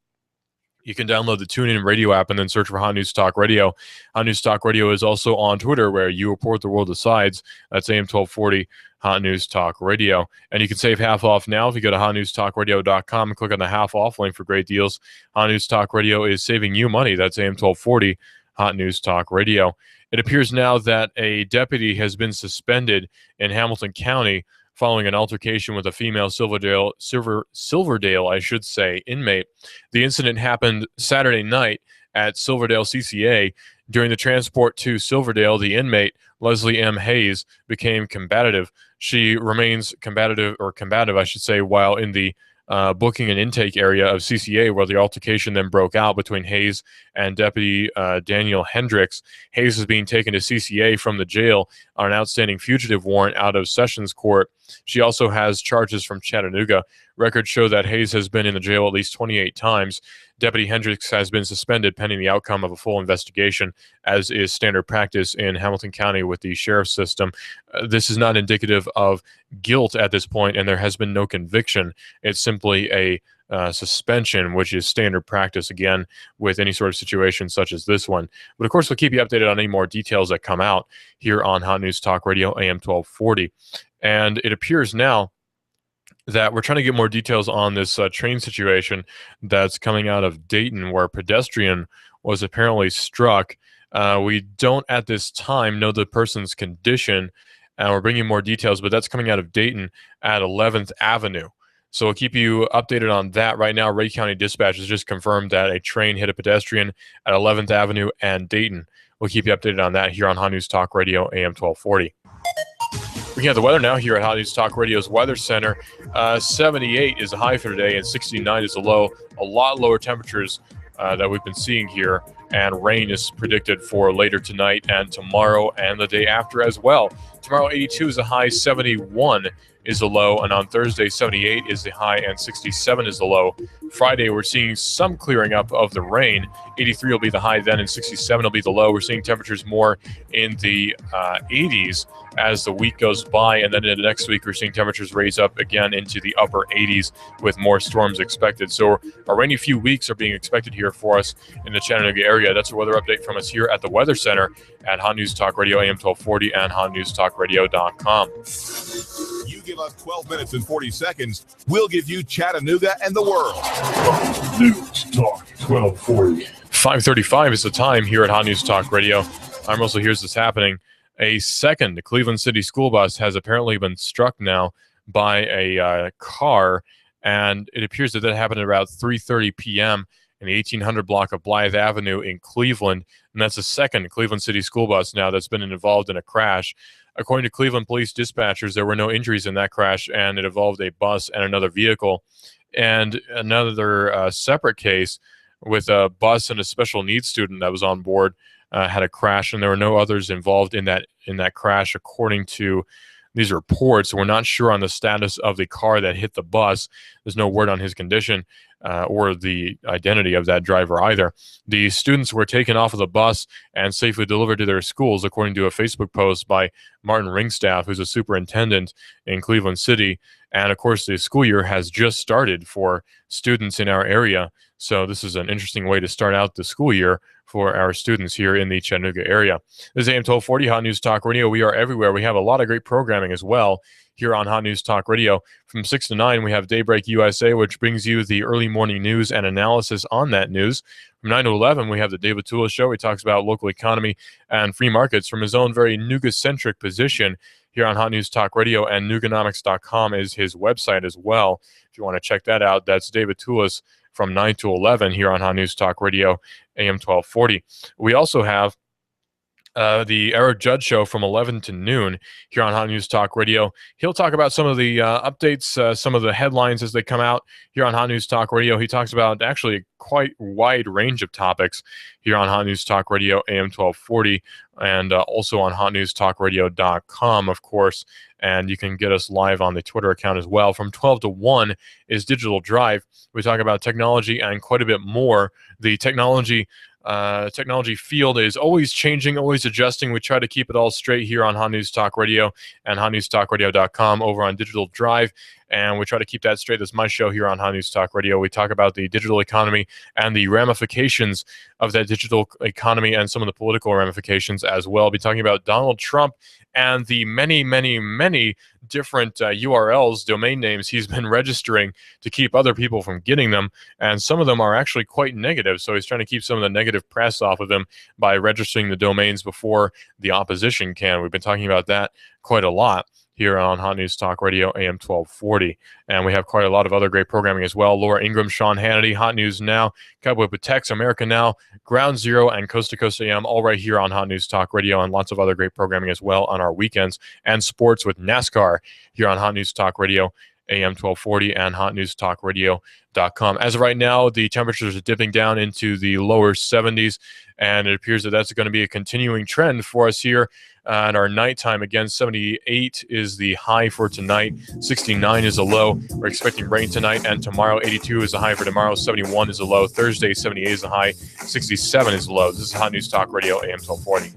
You can download the TuneIn Radio app and then search for Hot News Talk Radio. Hot News Talk Radio is also on Twitter, where you report the world decides. That's AM 1240, Hot News Talk Radio. And you can save half off now if you go to hotnewstalkradio.com and click on the half off link for great deals. Hot News Talk Radio is saving you money. That's AM 1240, Hot News Talk Radio. It appears now that a deputy has been suspended in Hamilton County following an altercation with a female Silverdale, inmate. The incident happened Saturday night at Silverdale CCA. During the transport to Silverdale, the inmate, Leslie M. Hayes, became combative. She remains combative, I should say, while in the booking and intake area of CCA, where the altercation then broke out between Hayes and Deputy Daniel Hendricks. Hayes is being taken to CCA from the jail on an outstanding fugitive warrant out of Sessions Court. She also has charges from Chattanooga. Records show that Hayes has been in the jail at least 28 times. Deputy Hendricks has been suspended pending the outcome of a full investigation, as is standard practice in Hamilton County with the sheriff's system. This is not indicative of guilt at this point, and there has been no conviction. It's simply a suspension, which is standard practice, again, with any sort of situation such as this one. But of course, we'll keep you updated on any more details that come out here on Hot News Talk Radio, AM 1240. And it appears now that we're trying to get more details on this train situation that's coming out of Dayton, where a pedestrian was apparently struck. We don't at this time know the person's condition, and we're bringing more details, but that's coming out of Dayton at 11th Avenue. So we'll keep you updated on that. Right now, Ray County Dispatch has just confirmed that a train hit a pedestrian at 11th Avenue and Dayton. We'll keep you updated on that here on Hot News Talk Radio, AM 1240. We have the weather now here at Hot News Talk Radio's Weather Center. 78 is the high for today and 69 is the low. A lot lower temperatures that we've been seeing here. And rain is predicted for later tonight and tomorrow and the day after as well. Tomorrow, 82 is the high, 71 is the low, and on Thursday, 78 is the high and 67 is the low. Friday, we're seeing some clearing up of the rain. 83 will be the high then, and 67 will be the low. We're seeing temperatures more in the 80s as the week goes by, and then in the next week, we're seeing temperatures raise up again into the upper 80s with more storms expected. So a rainy few weeks are being expected here for us in the Chattanooga area. That's a weather update from us here at the Weather Center at Hot News Talk Radio, AM 1240, and hotnewstalkradio.com. You give us 12 minutes and 40 seconds, we'll give you Chattanooga and the world. News Talk 1240. 5:35 is the time here at Hot News Talk Radio. I'm Russell. Here's what's happening. A second Cleveland City school bus has apparently been struck now by a car, and it appears that happened at about 3:30 p.m. in the 1800 block of Blythe Avenue in Cleveland, and that's the second Cleveland City school bus now that's been involved in a crash. According to Cleveland police dispatchers, there were no injuries in that crash, and it involved a bus and another vehicle. And another separate case with a bus and a special needs student that was on board had a crash, and there were no others involved in that crash, according to these reports. We're not sure on the status of the car that hit the bus. There's no word on his condition or the identity of that driver either. The students were taken off of the bus and safely delivered to their schools, according to a Facebook post by Martin Ringstaff, who's a superintendent in Cleveland City. And of course, the school year has just started for students in our area. So this is an interesting way to start out the school year for our students here in the Chattanooga area. This is AM 1240 Hot News Talk Radio. We are everywhere. We have a lot of great programming as well here on Hot News Talk Radio. From 6 to 9, we have Daybreak USA, which brings you the early morning news and analysis on that news. From 9 to 11, we have the David Tulis Show. He talks about local economy and free markets from his own very Nooga-centric position here on Hot News Talk Radio, and Nooganomics.com is his website as well. If you want to check that out, that's David Tulis from 9 to 11 here on Hot News Talk Radio, AM 1240. We also have the Eric Judd Show from 11 to noon here on Hot News Talk Radio. He'll talk about some of the updates, some of the headlines as they come out here on Hot News Talk Radio. He talks about actually a quite wide range of topics here on Hot News Talk Radio, AM 1240, and also on hotnewstalkradio.com, of course. And you can get us live on the Twitter account as well. From 12 to 1 is Digital Drive. We talk about technology and quite a bit more. The technology field is always changing, always adjusting. We try to keep it all straight here on Hot News Talk Radio and hotnewstalkradio.com over on Digital Drive. And we try to keep that straight. That's my show here on Hot News Talk Radio. We talk about the digital economy and the ramifications of that digital economy and some of the political ramifications as well. I'll be talking about Donald Trump and the many, many, many different URLs, domain names he's been registering to keep other people from getting them. And some of them are actually quite negative. So he's trying to keep some of the negative press off of them by registering the domains before the opposition can. We've been talking about that quite a lot here on Hot News Talk Radio, AM 1240. And we have quite a lot of other great programming as well. Laura Ingraham, Sean Hannity, Hot News Now, Cowboy Protects, America Now, Ground Zero, and Coast to Coast AM, all right here on Hot News Talk Radio, and lots of other great programming as well on our weekends, and sports with NASCAR here on Hot News Talk Radio, AM 1240, and hotnewstalkradio.com. As of right now, the temperatures are dipping down into the lower 70s, and it appears that that's going to be a continuing trend for us here. And our nighttime, again, 78 is the high for tonight, 69 is the low. We're expecting rain tonight and tomorrow. 82 is the high for tomorrow, 71 is the low. Thursday, 78 is the high, 67 is the low. This is Hot News Talk Radio, AM 1240.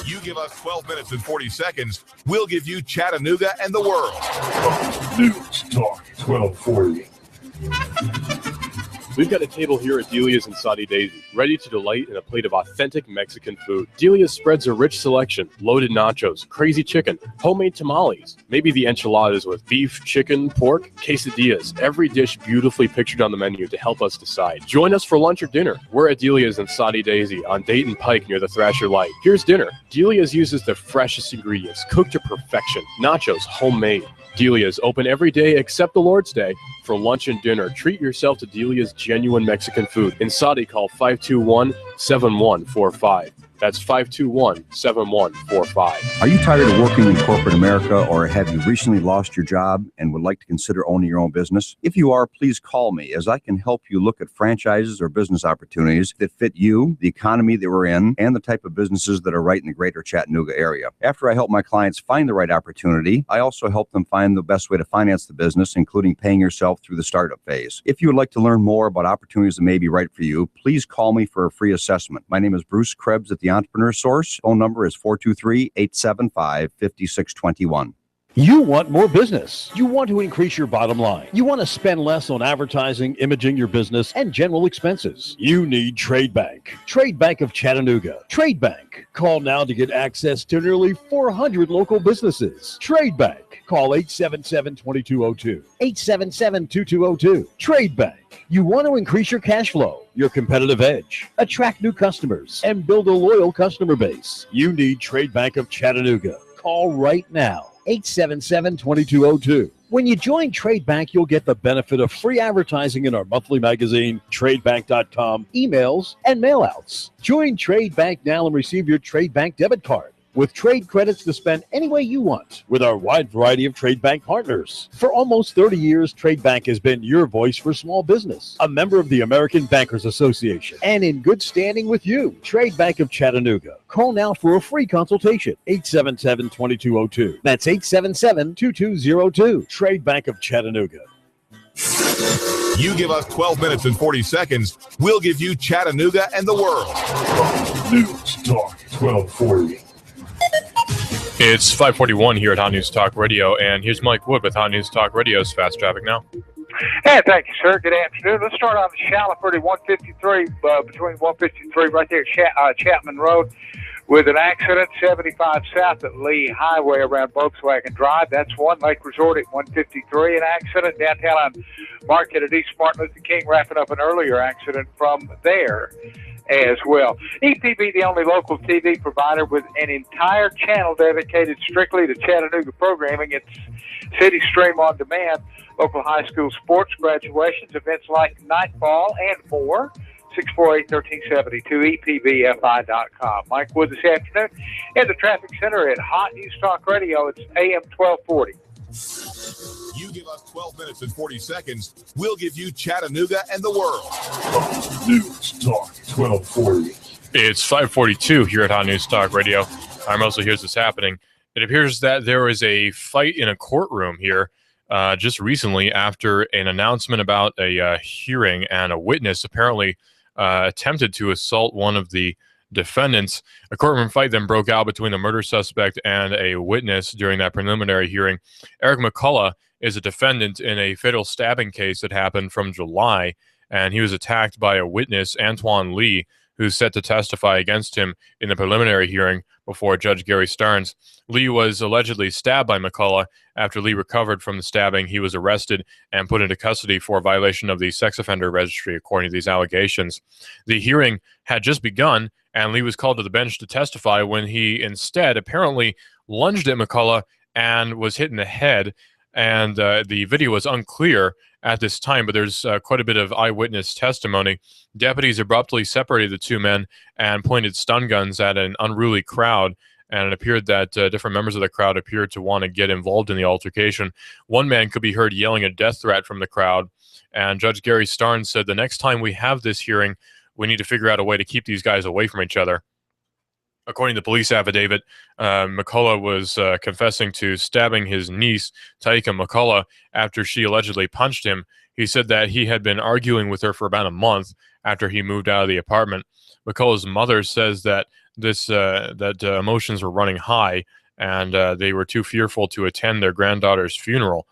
You give us 12 minutes and 40 seconds, we'll give you Chattanooga and the world. News Talk 1240. We've got a table here at Delia's in Saudi Daisy, ready to delight in a plate of authentic Mexican food. Delia's spreads a rich selection: loaded nachos, crazy chicken, homemade tamales, maybe the enchiladas with beef, chicken, pork, quesadillas. Every dish beautifully pictured on the menu to help us decide. Join us for lunch or dinner. We're at Delia's in Saudi Daisy on Dayton Pike near the Thrasher Light. Here's dinner. Delia's uses the freshest ingredients, cooked to perfection. Nachos, homemade. Delia's open every day except the Lord's Day. For lunch and dinner, treat yourself to Delia's genuine Mexican food. In Saudi, call 521-7145. That's 521-7145. Are you tired of working in corporate America, or have you recently lost your job and would like to consider owning your own business? If you are, please call me, as I can help you look at franchises or business opportunities that fit you, the economy that we're in, and the type of businesses that are right in the greater Chattanooga area. After I help my clients find the right opportunity, I also help them find the best way to finance the business, including paying yourself through the startup phase. If you would like to learn more about opportunities that may be right for you, please call me for a free assessment. My name is Bruce Krebs at the Entrepreneur Source. Phone number is 423-875-5621. You want more business. You want to increase your bottom line. You want to spend less on advertising, imaging your business, and general expenses. You need Trade Bank. Trade Bank of Chattanooga. Trade Bank. Call now to get access to nearly 400 local businesses. Trade Bank. Call 877-2202. 877-2202. Trade Bank. You want to increase your cash flow, your competitive edge, attract new customers, and build a loyal customer base. You need Trade Bank of Chattanooga. Call right now. 877-2202. When you join Trade Bank, you'll get the benefit of free advertising in our monthly magazine, tradebank.com, emails, and mailouts. Join Trade Bank now and receive your Trade Bank debit card with trade credits to spend any way you want with our wide variety of Trade Bank partners. For almost 30 years, Trade Bank has been your voice for small business, a member of the American Bankers Association, and in good standing with you. Trade Bank of Chattanooga. Call now for a free consultation. 877-2202. That's 877-2202. Trade Bank of Chattanooga. You give us 12 minutes and 40 seconds, we'll give you Chattanooga and the world. News Talk 1240. It's 5:41 here at Hot News Talk Radio, and here's Mike Wood with Hot News Talk Radio's Fast Traffic Now. Hey, thank you, sir. Good afternoon. Let's start on the Shallowford 153, between 153 right there at Chapman Road, with an accident, 75 south at Lee Highway around Volkswagen Drive. That's one. Lake Resort at 153, an accident. Downtown on Market at East Martin Luther King, wrapping up an earlier accident from there as well. EPB, the only local TV provider with an entire channel dedicated strictly to Chattanooga programming. It's City Stream on Demand, local high school sports, graduations, events like Nightfall, and more. 648-1372, EPBFI.com. Mike Wood this afternoon in the traffic center at Hot News Talk Radio. It's AM 1240. You give us 12 minutes and 40 seconds, we'll give you Chattanooga and the world. News Talk 1240. It's 5:42 here at Hot News Talk Radio. I'm also here's what's happening. It appears that there was a fight in a courtroom here just recently after an announcement about a hearing, and a witness apparently attempted to assault one of the defendants. A courtroom fight then broke out between the murder suspect and a witness during that preliminary hearing. Eric McCullough is a defendant in a fatal stabbing case that happened from July, and he was attacked by a witness, Antoine Lee, who's set to testify against him in the preliminary hearing before Judge Gary Starnes. Lee was allegedly stabbed by McCullough. After Lee recovered from the stabbing, he was arrested and put into custody for violation of the sex offender registry, according to these allegations. The hearing had just begun, and Lee was called to the bench to testify when he instead apparently lunged at McCullough and was hit in the head. And the video is unclear at this time, but there's quite a bit of eyewitness testimony. Deputies abruptly separated the two men and pointed stun guns at an unruly crowd, and it appeared that different members of the crowd appeared to want to get involved in the altercation. One man could be heard yelling a death threat from the crowd, and Judge Gary Starnes said, the next time we have this hearing, we need to figure out a way to keep these guys away from each other. According to the police affidavit, McCullough was confessing to stabbing his niece, Taika McCullough, after she allegedly punched him. He said that he had been arguing with her for about a month after he moved out of the apartment. McCullough's mother says that emotions were running high, and they were too fearful to attend their granddaughter's funeral.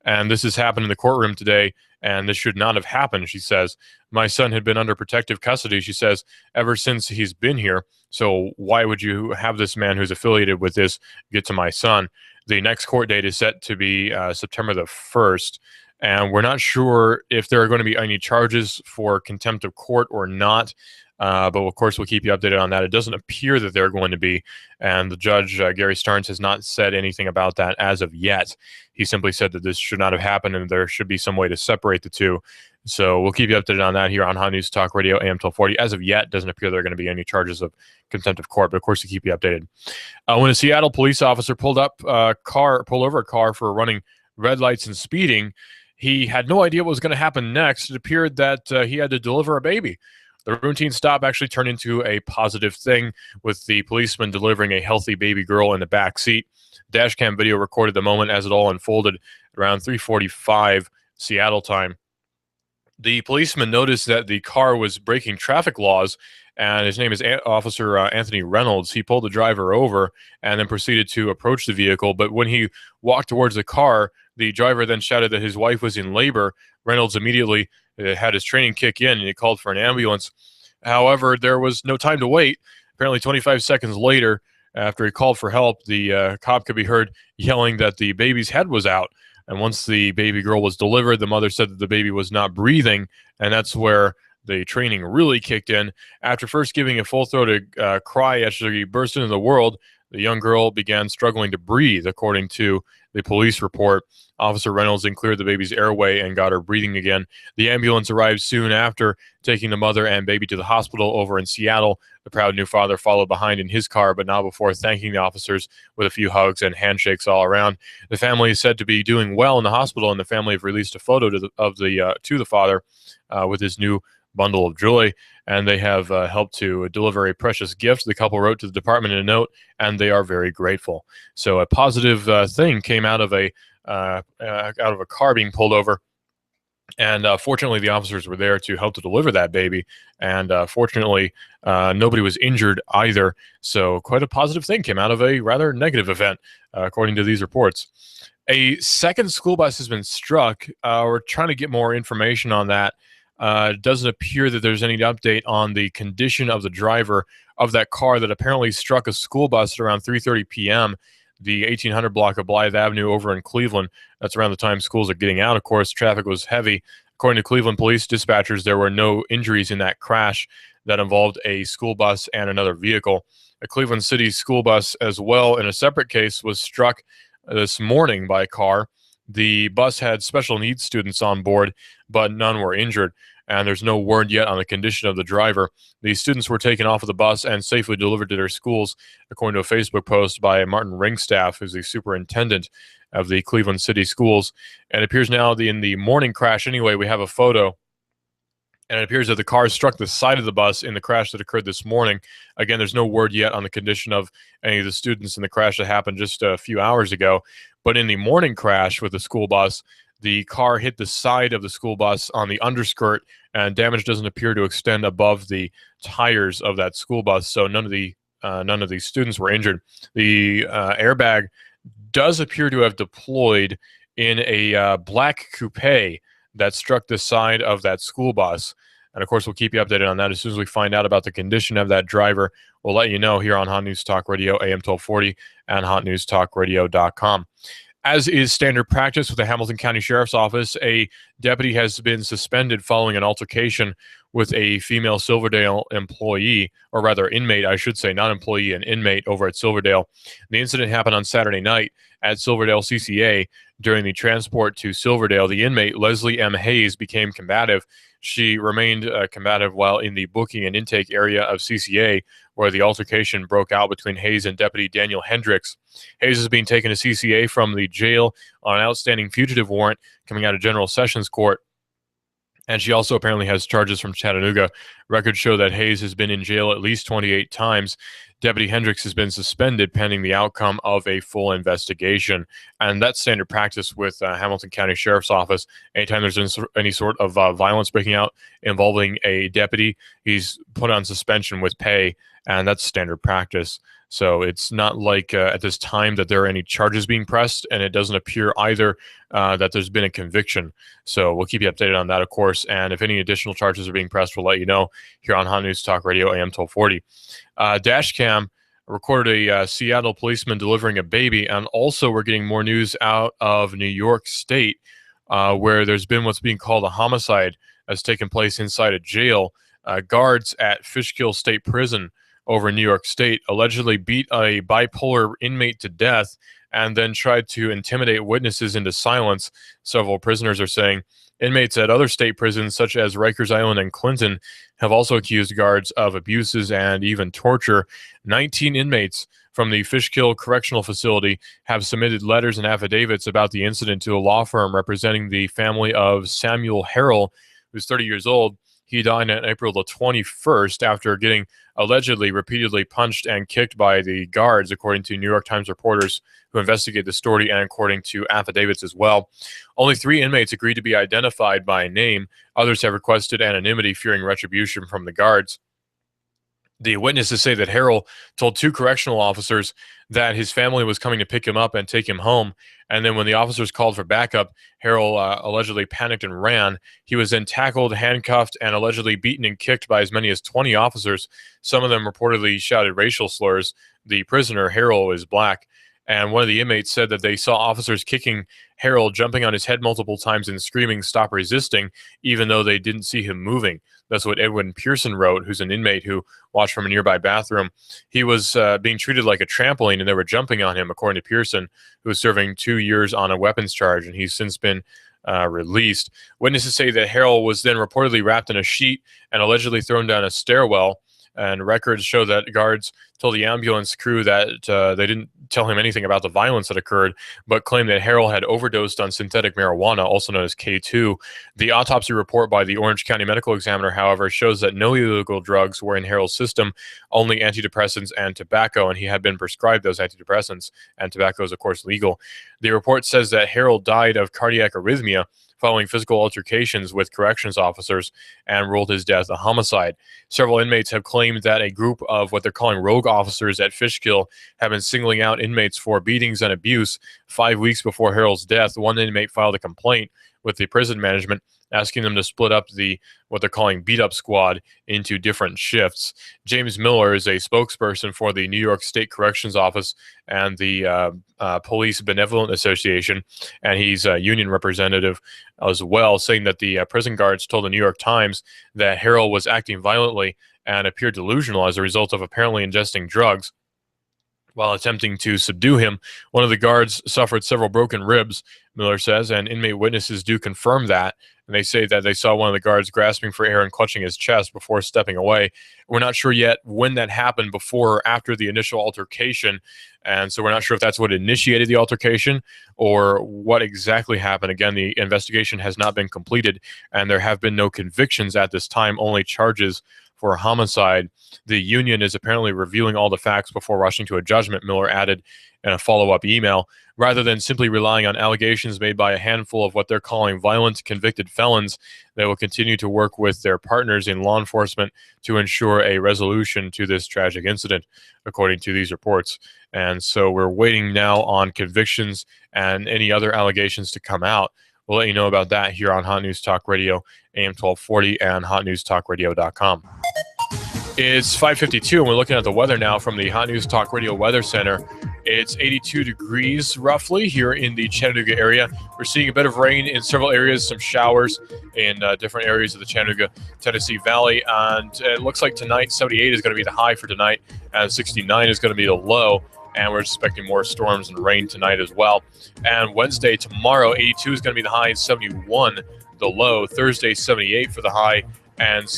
And this has happened in the courtroom today and this should not have happened, she says. My son had been under protective custody, she says, ever since he's been here. So why would you have this man who's affiliated with this get to my son? The next court date is set to be September the 1st. And we're not sure if there are going to be any charges for contempt of court or not. But of course, we'll keep you updated on that. It doesn't appear that they're going to be. And the judge, Gary Starnes, has not said anything about that as of yet. He simply said that this should not have happened and there should be some way to separate the two. So we'll keep you updated on that here on Hot News Talk Radio, AM 1240. As of yet, doesn't appear there are going to be any charges of contempt of court. But of course, we'll keep you updated. When a Seattle police officer pulled over a car for running red lights and speeding, he had no idea what was going to happen next. It appeared that he had to deliver a baby. The routine stop actually turned into a positive thing, with the policeman delivering a healthy baby girl in the back seat. Dashcam video recorded the moment as it all unfolded around 3:45 Seattle time. The policeman noticed that the car was breaking traffic laws, and his name is Officer Anthony Reynolds. He pulled the driver over and then proceeded to approach the vehicle. But when he walked towards the car, the driver then shouted that his wife was in labor. Reynolds immediately had his training kick in, and he called for an ambulance. However, there was no time to wait. Apparently 25 seconds later, after he called for help, the cop could be heard yelling that the baby's head was out. And once the baby girl was delivered, the mother said that the baby was not breathing, and that's where the training really kicked in. After first giving a full-throated cry as she burst into the world, the young girl began struggling to breathe, according to the police report. Officer Reynolds then cleared the baby's airway and got her breathing again. The ambulance arrived soon after, taking the mother and baby to the hospital over in Seattle. The proud new father followed behind in his car, but not before thanking the officers with a few hugs and handshakes all around. The family is said to be doing well in the hospital, and the family have released a photo to the father with his new bundle of joy, and they have helped to deliver a precious gift. The couple wrote to the department in a note, and they are very grateful. So a positive thing came out of a car being pulled over, and fortunately the officers were there to help to deliver that baby, and fortunately nobody was injured either. So quite a positive thing came out of a rather negative event, according to these reports. A second school bus has been struck. We're trying to get more information on that. It doesn't appear that there's any update on the condition of the driver of that car that apparently struck a school bus at around 3:30 p.m., the 1800 block of Blythe Avenue over in Cleveland. That's around the time schools are getting out. Of course, traffic was heavy. According to Cleveland police dispatchers, there were no injuries in that crash that involved a school bus and another vehicle. A Cleveland City school bus as well, in a separate case, was struck this morning by a car. The bus had special needs students on board, but none were injured, and there's no word yet on the condition of the driver. The students were taken off of the bus and safely delivered to their schools, according to a Facebook post by Martin Ringstaff, who's the superintendent of the Cleveland City Schools. And it appears now in the morning crash anyway, we have a photo, and it appears that the car struck the side of the bus in the crash that occurred this morning. Again, there's no word yet on the condition of any of the students in the crash that happened just a few hours ago. But in the morning crash with the school bus, the car hit the side of the school bus on the underskirt, and damage doesn't appear to extend above the tires of that school bus. So none of the students were injured. The airbag does appear to have deployed in a black coupe that struck the side of that school bus. And of course, we'll keep you updated on that. As soon as we find out about the condition of that driver, we'll let you know here on Hot News Talk Radio, AM 1240, and hotnewstalkradio.com. As is standard practice with the Hamilton County Sheriff's Office, a deputy has been suspended following an altercation with a female Silverdale employee, or rather inmate, I should say, not employee, an inmate over at Silverdale. The incident happened on Saturday night at Silverdale CCA. During the transport to Silverdale, the inmate, Leslie M. Hayes, became combative. She remained combative while in the booking and intake area of CCA, where the altercation broke out between Hayes and Deputy Daniel Hendricks. Hayes is being taken to CCA from the jail on an outstanding fugitive warrant coming out of General Sessions Court. And she also apparently has charges from Chattanooga. Records show that Hayes has been in jail at least 28 times. Deputy Hendricks has been suspended pending the outcome of a full investigation. And that's standard practice with Hamilton County Sheriff's Office. Anytime there's any sort of violence breaking out involving a deputy, he's put on suspension with pay, and that's standard practice. So it's not like at this time that there are any charges being pressed, and it doesn't appear either that there's been a conviction. So we'll keep you updated on that, of course. And if any additional charges are being pressed, we'll let you know here on Hot News Talk Radio, AM 1240. Dashcam recorded a Seattle policeman delivering a baby, and also we're getting more news out of New York State, where there's been what's being called a homicide that's taken place inside a jail. Guards at Fishkill State Prison over in New York State allegedly beat a bipolar inmate to death and then tried to intimidate witnesses into silence, several prisoners are saying. Inmates at other state prisons, such as Rikers Island and Clinton, have also accused guards of abuses and even torture. 19 inmates from the Fishkill Correctional Facility have submitted letters and affidavits about the incident to a law firm representing the family of Samuel Harrell, who's 30 years old. He died on April the 21st after getting allegedly repeatedly punched and kicked by the guards, according to New York Times reporters who investigate the story and according to affidavits as well. Only 3 inmates agreed to be identified by name. Others have requested anonymity, fearing retribution from the guards. The witnesses say that Harrell told 2 correctional officers that his family was coming to pick him up and take him home. And then when the officers called for backup, Harrell allegedly panicked and ran. He was then tackled, handcuffed, and allegedly beaten and kicked by as many as 20 officers. Some of them reportedly shouted racial slurs. The prisoner, Harrell, is black. And one of the inmates said that they saw officers kicking Harrell, jumping on his head multiple times and screaming, "Stop resisting," even though they didn't see him moving. That's what Edwin Pearson wrote, who's an inmate who watched from a nearby bathroom. He was being treated like a trampoline, and they were jumping on him, according to Pearson, who was serving 2 years on a weapons charge, and he's since been released. Witnesses say that Harrell was then reportedly wrapped in a sheet and allegedly thrown down a stairwell. And records show that guards told the ambulance crew that they didn't tell him anything about the violence that occurred, but claimed that Harrell had overdosed on synthetic marijuana, also known as K2. The autopsy report by the Orange County Medical Examiner, however, shows that no illegal drugs were in Harrell's system, only antidepressants and tobacco, and he had been prescribed those antidepressants, and tobacco is, of course, legal. The report says that Harrell died of cardiac arrhythmia following physical altercations with corrections officers and ruled his death a homicide. Several inmates have claimed that a group of what they're calling rogue officers at Fishkill have been singling out inmates for beatings and abuse. 5 weeks before Harrell's death, one inmate filed a complaint with the prison management asking them to split up the what they're calling beat-up squad into different shifts. James Miller is a spokesperson for the New York State Corrections Office and the Police Benevolent Association, and he's a union representative as well, saying that the prison guards told the New York Times that Harrell was acting violently and appeared delusional as a result of apparently ingesting drugs. While attempting to subdue him, one of the guards suffered several broken ribs, Miller says, and inmate witnesses do confirm that. And they say that they saw one of the guards grasping for air and clutching his chest before stepping away. We're not sure yet when that happened, before or after the initial altercation. And so we're not sure if that's what initiated the altercation or what exactly happened. Again, the investigation has not been completed, and there have been no convictions at this time, only charges for homicide. The union is apparently reviewing all the facts before rushing to a judgment, Miller added in a follow-up email. Rather than simply relying on allegations made by a handful of what they're calling violent convicted felons, they will continue to work with their partners in law enforcement to ensure a resolution to this tragic incident, according to these reports. And so we're waiting now on convictions and any other allegations to come out. We'll let you know about that here on Hot News Talk Radio, AM 1240, and hotnewstalkradio.com. It's 5:52, and we're looking at the weather now from the Hot News Talk Radio Weather Center. It's 82 degrees roughly here in the Chattanooga area. We're seeing a bit of rain in several areas, some showers in different areas of the Chattanooga, Tennessee Valley. And it looks like tonight, 78 is going to be the high for tonight, and 69 is going to be the low. And we're expecting more storms and rain tonight as well. And Wednesday, tomorrow, 82 is going to be the high, and 71 the low. Thursday, 78 for the high, and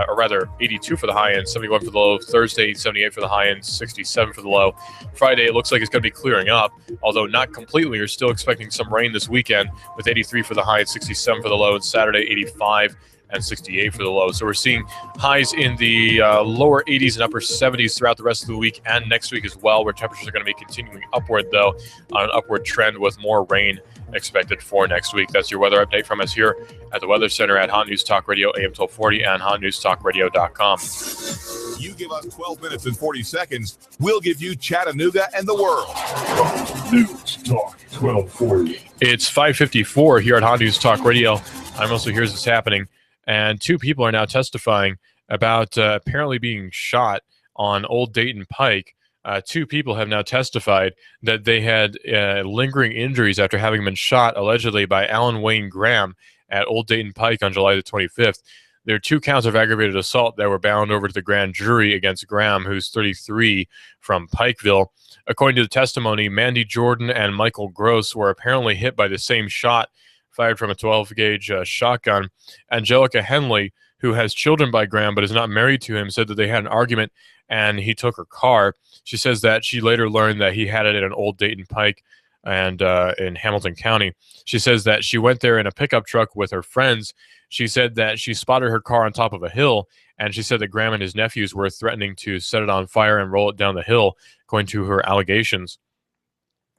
or rather 82 for the high and 71 for the low. Thursday, 78 for the high and 67 for the low. Friday, it looks like it's going to be clearing up, although not completely. We're still expecting some rain this weekend with 83 for the high and 67 for the low, and Saturday, 85 and 68 for the low. So we're seeing highs in the lower 80s and upper 70s throughout the rest of the week and next week as well, where temperatures are going to be continuing upward, though, on an upward trend with more rain expected for next week. That's your weather update from us here at the Weather Center at Hot News Talk Radio, AM 1240, and hotnewstalkradio.com. You give us 12 minutes and 40 seconds, we'll give you Chattanooga and the world. News Talk 1240. It's 5:54 here at Hot News Talk Radio. I'm also Here's What's Happening. And two people are now testifying about apparently being shot on Old Dayton Pike. Two people have now testified that they had lingering injuries after having been shot allegedly by Alan Wayne Graham at Old Dayton Pike on July the 25th. There are 2 counts of aggravated assault that were bound over to the grand jury against Graham, who's 33, from Pikeville. According to the testimony, Mandy Jordan and Michael Gross were apparently hit by the same shot fired from a 12-gauge shotgun. Angelica Henley, who has children by Graham but is not married to him, said that they had an argument and he took her car. She says that she later learned that he had it at an Old Dayton Pike and in Hamilton County. She says that she went there in a pickup truck with her friends. She said that she spotted her car on top of a hill, and she said that Graham and his nephews were threatening to set it on fire and roll it down the hill, according to her allegations.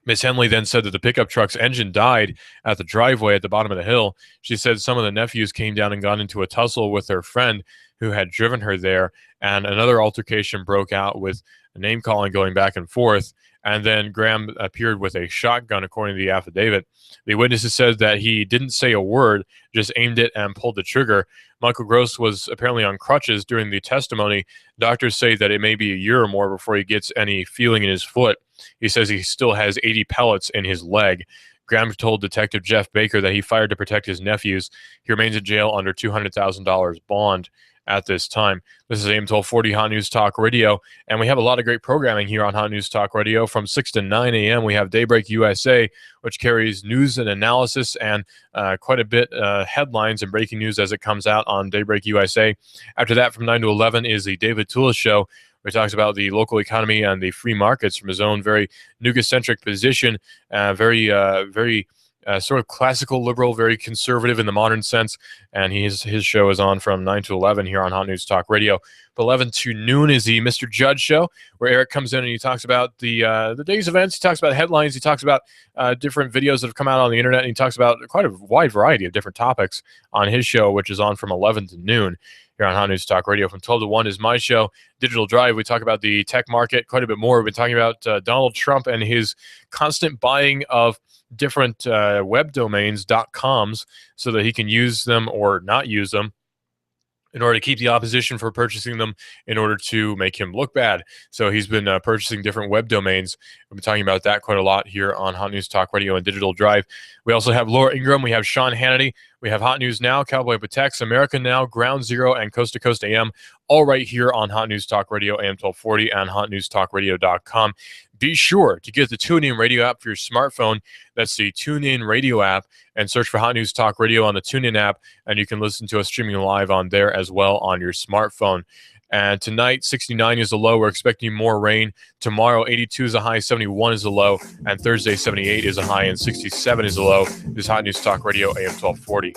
Miss Henley then said that the pickup truck's engine died at the driveway at the bottom of the hill. She said some of the nephews came down and got into a tussle with her friend who had driven her there, and another altercation broke out with name-calling going back and forth. And then Graham appeared with a shotgun, according to the affidavit. The witnesses said that he didn't say a word, just aimed it and pulled the trigger. Michael Gross was apparently on crutches during the testimony. Doctors say that it may be a year or more before he gets any feeling in his foot. He says he still has 80 pellets in his leg. Graham told Detective Jeff Baker that he fired to protect his nephews. He remains in jail under $200,000 bond at this time. This is AM 1240 Hot News Talk Radio, and we have a lot of great programming here on Hot News Talk Radio. From 6 to 9 a.m., we have Daybreak USA, which carries news and analysis and quite a bit headlines and breaking news as it comes out on Daybreak USA. After that, from 9 to 11 is the David Tulis Show, where he talks about the local economy and the free markets from his own very Nooga-centric position, very sort of classical liberal, very conservative in the modern sense, and his show is on from 9 to 11 here on Hot News Talk Radio. From 11 to noon is the Mr. Judd Show, where Eric comes in and he talks about the day's events, he talks about headlines, he talks about different videos that have come out on the internet, and he talks about quite a wide variety of different topics on his show, which is on from 11 to noon here on Hot News Talk Radio. From 12 to 1 is my show, Digital Drive. We talk about the tech market quite a bit more. We've been talking about Donald Trump and his constant buying of different web domains, .coms, so that he can use them or not use them in order to keep the opposition from purchasing them in order to make him look bad. So he's been purchasing different web domains. We've been talking about that quite a lot here on Hot News Talk Radio and Digital Drive. We also have Laura Ingraham. We have Sean Hannity. We have Hot News Now, Cowboy Protects, America Now, Ground Zero, and Coast to Coast AM, all right here on Hot News Talk Radio, AM 1240, and hotnewstalkradio.com. Be sure to get the TuneIn Radio app for your smartphone. That's the TuneIn Radio app, and search for Hot News Talk Radio on the TuneIn app, and you can listen to us streaming live on there as well on your smartphone. And tonight, 69 is the low. We're expecting more rain. Tomorrow, 82 is a high, 71 is a low, and Thursday, 78 is a high, and 67 is a low. This is Hot News Talk Radio, AM 1240.